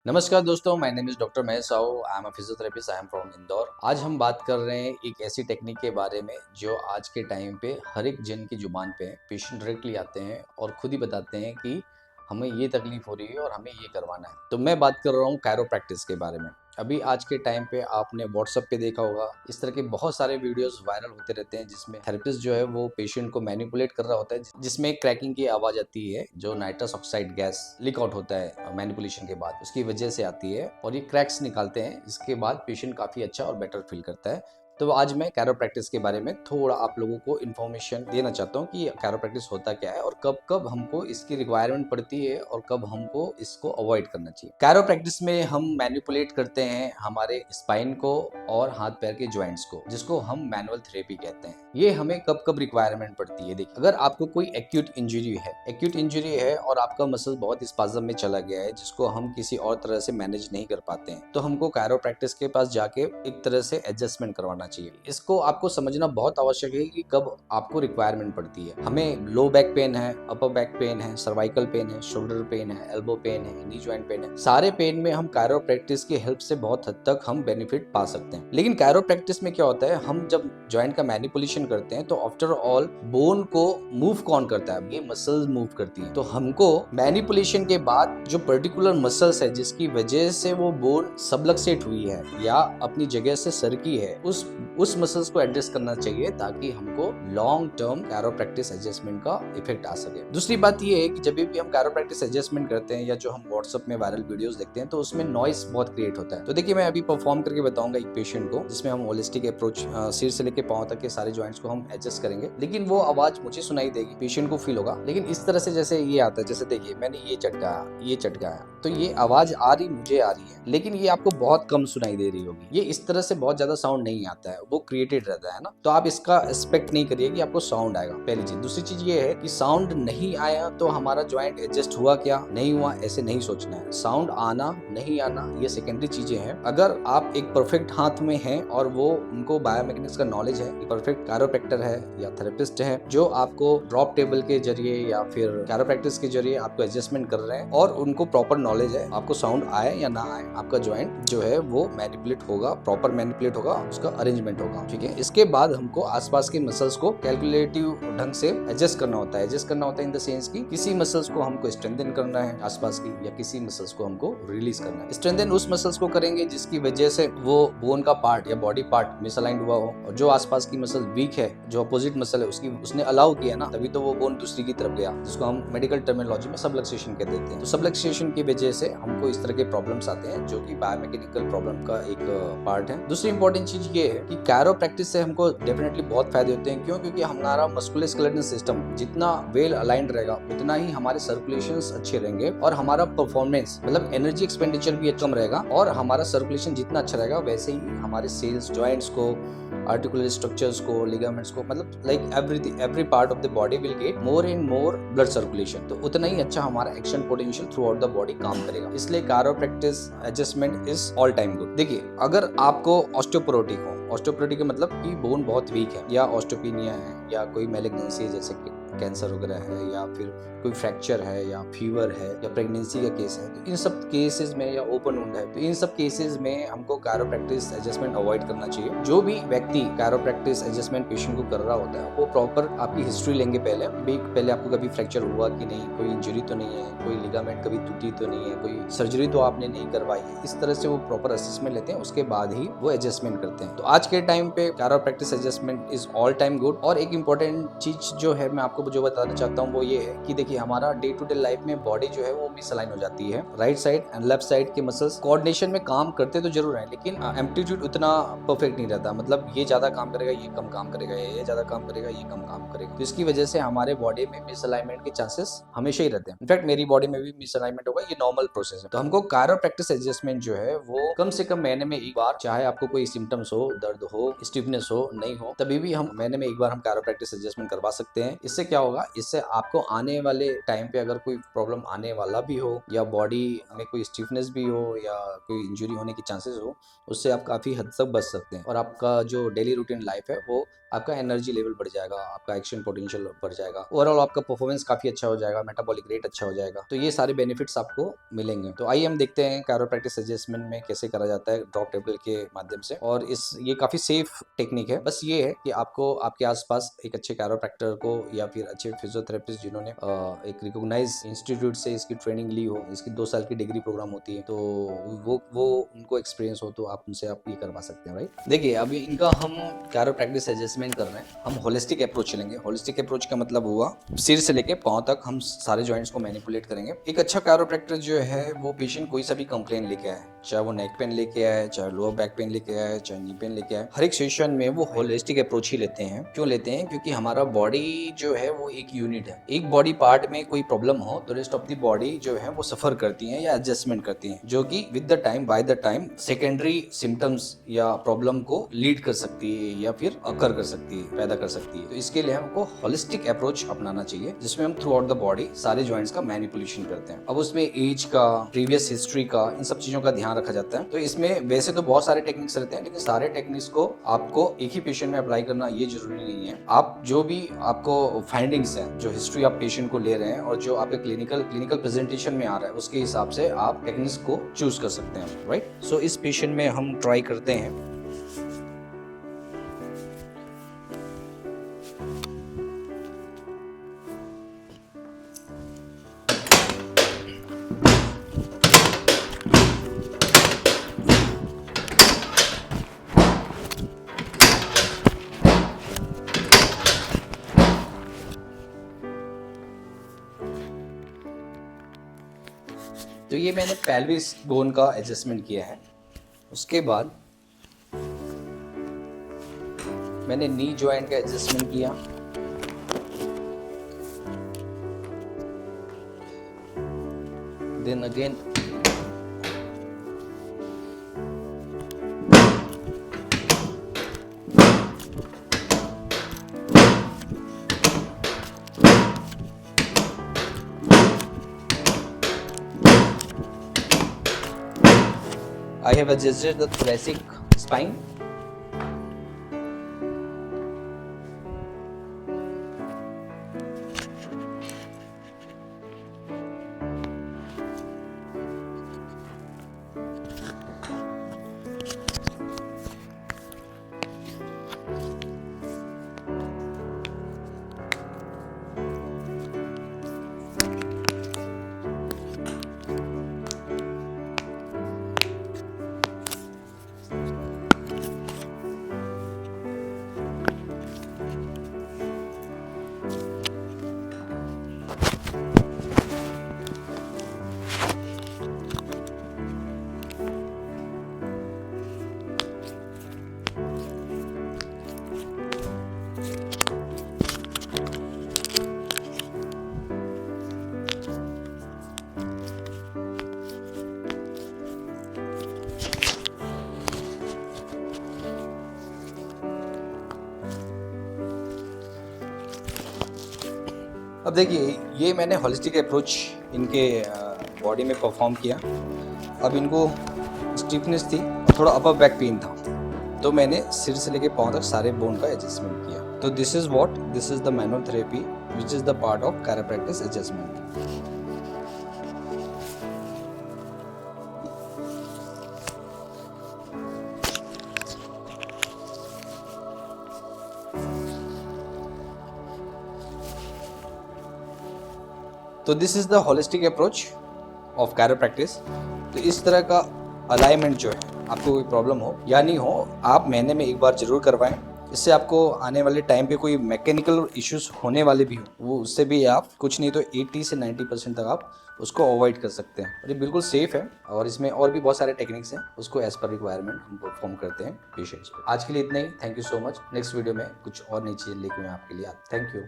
नमस्कार दोस्तों, my name is doctor Mahesh Sahu. I am a physiotherapist. I am from Indore. आज हम बात कर रहे हैं एक ऐसी टेक्निक के बारे में जो आज के टाइम पे हर एक जन की ज़ुबान पे है। पेशेंट डायरेक्टली आते हैं और खुद ही बताते हैं कि हमें ये तकलीफ़ हो रही है और हमें ये करवाना है। तो मैं बात कर रहा हूँ कायरोप्रैक्टिस के बारे में। अभी आज के टाइम पे आपने व्हाट्सएप पे देखा होगा, इस तरह के बहुत सारे वीडियोज़ वायरल होते रहते हैं जिसमें थेरेपिस्ट जो है वो पेशेंट को मैनिपुलेट कर रहा होता है, जिसमें क्रैकिंग की आवाज़ आती है, जो nitrous oxide gas leak out होता है मैनिपुलेशन के बाद, उसकी वजह से आती है और ये क्रैक्स निकालते हैं। इसके बाद पेशेंट काफ़ी अच्छा और बेटर फील करता है। तो आज मैं कायरोप्रैक्टिस के बारे में थोड़ा आप लोगों को इन्फॉर्मेशन देना चाहता हूँ कि कायरोप्रैक्टिस होता क्या है और कब-कब हमको इसकी रिक्वायरमेंट पड़ती है और कब हमको इसको अवॉइड करना चाहिए। कायरोप्रैक्टिस में हम मैनिपुलेट करते हैं हमारे स्पाइन को और हाथ-पैर के जॉइंट्स को, जिसको हम मैनुअल थेरेपी कहते हैं। ये हमें कब-कब रिक्वायरमेंट पड़ती है, देखिए अगर आपको कोई एक्यूट इंजरी है और आपका मसल बहुत स्पाज़म में चला गया है, जिसको हम किसी और तरह से मैनेज नहीं कर पाते हैं, तो हमको कायरोप्रैक्टिस के पास जाके एक तरह से एडजस्टमेंट करवाना चाहिए। इसको आपको समझना बहुत आवश्यक है कि कब आपको रिक्वायरमेंट पड़ती है। हमें लो बैक पेन है, अपर बैक पेन है, सर्वाइकल पेन है, शोल्डर पेन है, एल्बो पेन है, नी जॉइंट पेन है, सारे पेन में हम कायरोप्रैक्टिस की हेल्प से बहुत हद तक हम बेनिफिट पा सकते हैं। लेकिन कायरोप्रैक्टिस में क्या होता है, हम जब जॉइंट का मैनिपुलेशन करते हैं तो आफ्टर ऑल बोन को मूव कौन करता है? ये मसल्स मूव करती हैं। तो हमको मैनिपुलेशन के बाद जो पर्टिकुलर मसल्स है जिसकी वजह से वो बोन सबलक्सेट हुई है या अपनी जगह से सरकी है, उस मसल्स को एडजस्ट करना चाहिए ताकि हमको लॉन्ग टर्म कायरोप्रैक्टिस एडजस्टमेंट का इफेक्ट आ सके। दूसरी बात ये है कि जब भी हम कायरोप्रैक्टिस एडजस्टमेंट करते हैं या जो हम व्हाट्सएप में वायरल वीडियोस देखते हैं तो उसमें नॉइस बहुत क्रिएट होता है। तो देखिए मैं अभी परफॉर्म करके बताऊंगा एक पेशेंट को, जिसमें हम होलिस्टिक अप्रोच सिर से लेकर पांव तक के सारे जॉइंट्स को हम एडजस्ट करेंगे, लेकिन वो आवाज मुझे सुनाई देगी, पेशेंट को फील होगा, लेकिन इस तरह से जैसे ये आता है, जैसे देखिए मैंने ये चटकाया, तो ये आवाज आ रही मुझे आ रही है, लेकिन ये आपको बहुत कम सुनाई दे रही होगी। ये इस तरह से बहुत ज्यादा साउंड नहीं आता है, वो क्रिएटेड रहता है ना। तो आप इसका एक्सपेक्ट नहीं करिए कि आपको साउंड आएगा, पहली चीज। दूसरी चीज ये है कि साउंड नहीं आया तो हमारा जॉइंट एडजस्ट हुआ क्या, नहीं हुआ, ऐसे नहीं सोचना है। साउंड आना नहीं आना ये सेकेंडरी चीजें हैं। अगर आप एक परफेक्ट हाथ में हैं और वो उनको बायोमैकेनिक्स का नॉलेज है, परफेक्ट कायरोप्रैक्टर है या थेरेपिस्ट है जो आपको ड्रॉप टेबल के जरिए या फिर कायरोप्रैक्टिस के जरिए आपको एडजस्टमेंट कर रहे हैं और उनको प्रॉपर नॉलेज है, आपको साउंड आए या ना आए, आपका जॉइंट जो है वो मैनिपुलेट होगा, प्रॉपर मैनिपुलेट होगा, उसका अरेंजमेंट होगा, ठीक है। इसके बाद हमको आसपास के मसल्स को कैलकुलेटिव ढंग से एडजस्ट करना होता है। एडजस्ट करना होता है इन द सेंस कि किसी मसल्स को हमको स्ट्रेंथन करना है आसपास की, या किसी मसल्स को हमको रिलीज करना है। स्ट्रेंथन उस मसल्स को करेंगे जिसकी वजह से वो बोन का पार्ट या बॉडी पार्ट मिसअलाइंड हुआ हो, और जो आसपास की मसल वीक है, जो अपोजिट मसल है उसने अलाउ किया ना, तभी तो वो बोन दूसरी की तरफ गया, जिसको हम मेडिकल टर्मिनोलॉजी में सबलक्सेशन कह देते हैं। तो सबलक्सेशन की वजह से हमको इस तरह के प्रॉब्लम्स आते हैं, जो कि बायोमैकेनिकल प्रॉब्लम का एक पार्ट है। दूसरी इंपॉर्टेंट चीज ये है कि कायरोप्रैक्टिस से हमको डेफिनेटली बहुत फायदे होते हैं। क्यों? क्योंकि हमारा मस्कुलोस्केलेटल सिस्टम जितना वेल अलाइंड रहेगा, उतना ही हमारे सर्कुलेशंस अच्छे रहेंगे और हमारा परफॉर्मेंस मतलब एनर्जी एक्सपेंडिचर भी कम रहेगा, और हमारा सर्कुलेशन जितना अच्छा रहेगा वैसे ही हमारे सेल्स, जॉइंट्स को, आर्टिकुलर स्ट्रक्चर्स को, लिगामेंट्स को, मतलब like every part of the body will get more and more blood circulation, तो उतना ही अच्छा हमारा action potential throughout the body काम करेगा। इसलिए chiropractic adjustment is all time good. देखिए अगर आपको ऑस्टियोपोरोटिक का मतलब कि बोन बहुत वीक है, या ऑस्टियोपिनिया है, या कोई मैलिग्नेंसी है जैसे कि कैंसर वगैरह है, या फिर कोई फ्रैक्चर है, या फीवर है, या प्रेगनेंसी का केस है, तो इन सब केसेस में, या ओपन वुंड है, तो इन सब केसेस में हमको कायरोप्रैक्टिस एडजस्टमेंट अवॉइड करना चाहिए। जो भी व्यक्ति कायरोप्रैक्टिस एडजस्टमेंट पेशेंट को कर रहा होता है, वो प्रॉपर आपकी हिस्ट्री लेंगे पहले आपको कभी फ्रैक्चर हुआ कि नहीं, कोई इंजरी तो नहीं है, कोई लिगामेंट कभी टूटी तो नहीं है, कोई सर्जरी तो आपने नहीं करवाई है, इस तरह से वो प्रॉपर असेसमेंट लेते हैं, उसके बाद ही वो एडजस्टमेंट करते हैं। तो आज के टाइम पे chiropractic adjustment is all time good. और एक इंपॉर्टेंट चीज जो है मैं आपको जो बताना चाहता हूँ वो ये है कि देखिए हमारा डे टू डे लाइफ में बॉडी जो है वो मिसअलाइन हो जाती है। Right side and left side के मसल्स कोऑर्डिनेशन में काम करते तो जरूर है, लेकिन एम्पलीट्यूड उतना परफेक्ट नहीं रहता। मतलब ये ज्यादा काम करेगा, ये कम काम करेगा, ये ज्यादा काम करेगा, ये कम काम करेगा, तो इसकी वजह से हमारे बॉडी में मिसअलाइनमेंट के चांसेस हमेशा ही रहते हैं। इनफैक्ट मेरी बॉडी में भी मिसअलाइनमेंट होगा, ये नॉर्मल प्रोसेस है। तो हमको कायरोप्रैक्टिस एडजस्टमेंट जो है वो कम से कम महीने में एक बार, चाहे आपको कोई सिम्टम्स हो, दर्द हो, स्टिफनेस हो, नहीं हो, तभी भी हम महीने में एक बार हम कायरोप्रैक्टिस एडजस्टमेंट करवा सकते हैं। इससे क्या होगा, इससे आपको आने वाले टाइम पे अगर कोई प्रॉब्लम आने वाला भी हो, या बॉडी में कोई स्टिफनेस भी हो, या कोई इंजरी होने की चांसेस हो, उससे आप काफी हद तक बच सकते हैं और आपका जो डेली रूटीन लाइफ है वो आपका एनर्जी लेवल बढ़ जाएगा, आपका एक्शन पोटेंशियल बढ़ जाएगा, ओवरऑल आपका परफॉर्मेंस काफी अच्छा हो जाएगा, मेटाबॉलिक रेट अच्छा हो जाएगा। तो ये सारे बेनिफिट्स आपको मिलेंगे। तो आइए हम देखते हैं कैरोप्रैक्टिस एडजस्टमेंट में कैसे करा जाता है ड्रॉप टेबल के माध्यम से। और ये काफी सेफ टेक्निक है। बस ये है कि आपको आपके आसपास एक अच्छे कैरोप्रैक्टर को या फिर अच्छे फिजियोथेरेपिस्ट जिन्होंने एक रिकॉग्नाइज इंस्टीट्यूट से इसकी ट्रेनिंग ली हो, इसकी 2 साल की डिग्री प्रोग्राम होती है, तो वो उनको एक्सपीरियंस हो, तो आप उनसे आप ये करवा सकते हैं, राइट। देखिए अभी इनका हम कैरोप्रैक्टिस एडजस्टमेंट कर रहे हैं, हम होलिस्टिक अप्रोच चलेंगे। होलिस्टिक अप्रोच का मतलब हुआ सिर से लेके पांव तक हम सारे जॉइंट्स को मैनिपुलेट करेंगे। एक अच्छा कैरोप्रैक्टर जो है वो पेशेंट कोई सा भी कंप्लेन लेके आए, चाहे वो नेक पेन लेके आए, चाहे लोअर बैक पेन लेके आए, चाहे नी पेन लेके आए, हर एक सेशन में वो होलिस्टिक अप्रोच ही लेते हैं। क्यों लेते हैं? क्योंकि हमारा बॉडी जो है वो एक यूनिट है। एक बॉडी पार्ट में कोई प्रॉब्लम हो तो रेस्ट ऑफ द बॉडी जो है वो सफर करती है या एडजस्टमेंट करती है, जो कि with the time by the time secondary symptoms या प्रॉब्लम को लीड कर सकती है या फिर अकर कर सकती है, पैदा कर सकती है। तो इसके लिए हमको होलिस्टिक अप्रोच अपनाना चाहिए, जिसमें हम थ्रू आउट द बॉडी सारे जॉइंट्स का मैनिपुलेशन करते हैं। अब उसमें एज का, प्रीवियस हिस्ट्री का, इन सब चीजों का ध्यान रखा जाता है। तो इसमें वैसे तो बहुत सारे टेक्निक्स रहते हैं, लेकिन सारे टेक्निक्स को आपको एक ही पेशेंट में अप्लाई करना ये जरूरी नहीं है। आप जो भी आपको फाइंडिंग्स है, जो हिस्ट्री आप पेशेंट को ले रहे हैं और जो आपके क्लिनिकल प्रेजेंटेशन में आ रहा है, उसके हिसाब से आप टेक्निक्स को चूज कर सकते हैं, राइट। सो इस पेशेंट में हम ट्राई करते हैं। तो ये मैंने पेल्विस बोन का एडजस्टमेंट किया है। उसके बाद मैंने नी जॉइंट का एडजस्टमेंट किया। Then again I have adjusted the thoracic spine. अब देखिए ये मैंने होलिस्टिक अप्रोच इनके बॉडी में परफॉर्म किया। अब इनको स्टिफनेस थी और थोड़ा अपर बैक पेन था, तो मैंने सिर से लेके पाँव तक सारे बोन का एडजस्टमेंट किया। तो this is the manual therapy which is the part of chiropractic adjustment. तो this is the holistic approach of chiropractic. तो इस तरह का अलाइनमेंट जो है, आपको कोई प्रॉब्लम हो या नहीं हो, आप महीने में एक बार जरूर करवाएं। इससे आपको आने वाले टाइम पे कोई मैकेनिकल इश्यूज होने वाले भी हो, वो उससे भी आप कुछ नहीं तो 80 से 90% तक आप उसको अवॉइड कर सकते हैं। और ये बिल्कुल सेफ है, और इसमें और भी बहुत सारे टेक्निक्स हैं, उसको एज पर रिक्वायरमेंट हम परफॉर्म करते हैं पेशेंट्स पे। आज के लिए इतना ही। Thank you so much. Next video में कुछ और नई चीज़ लेकर मैं आपके लिए आता। Thank you.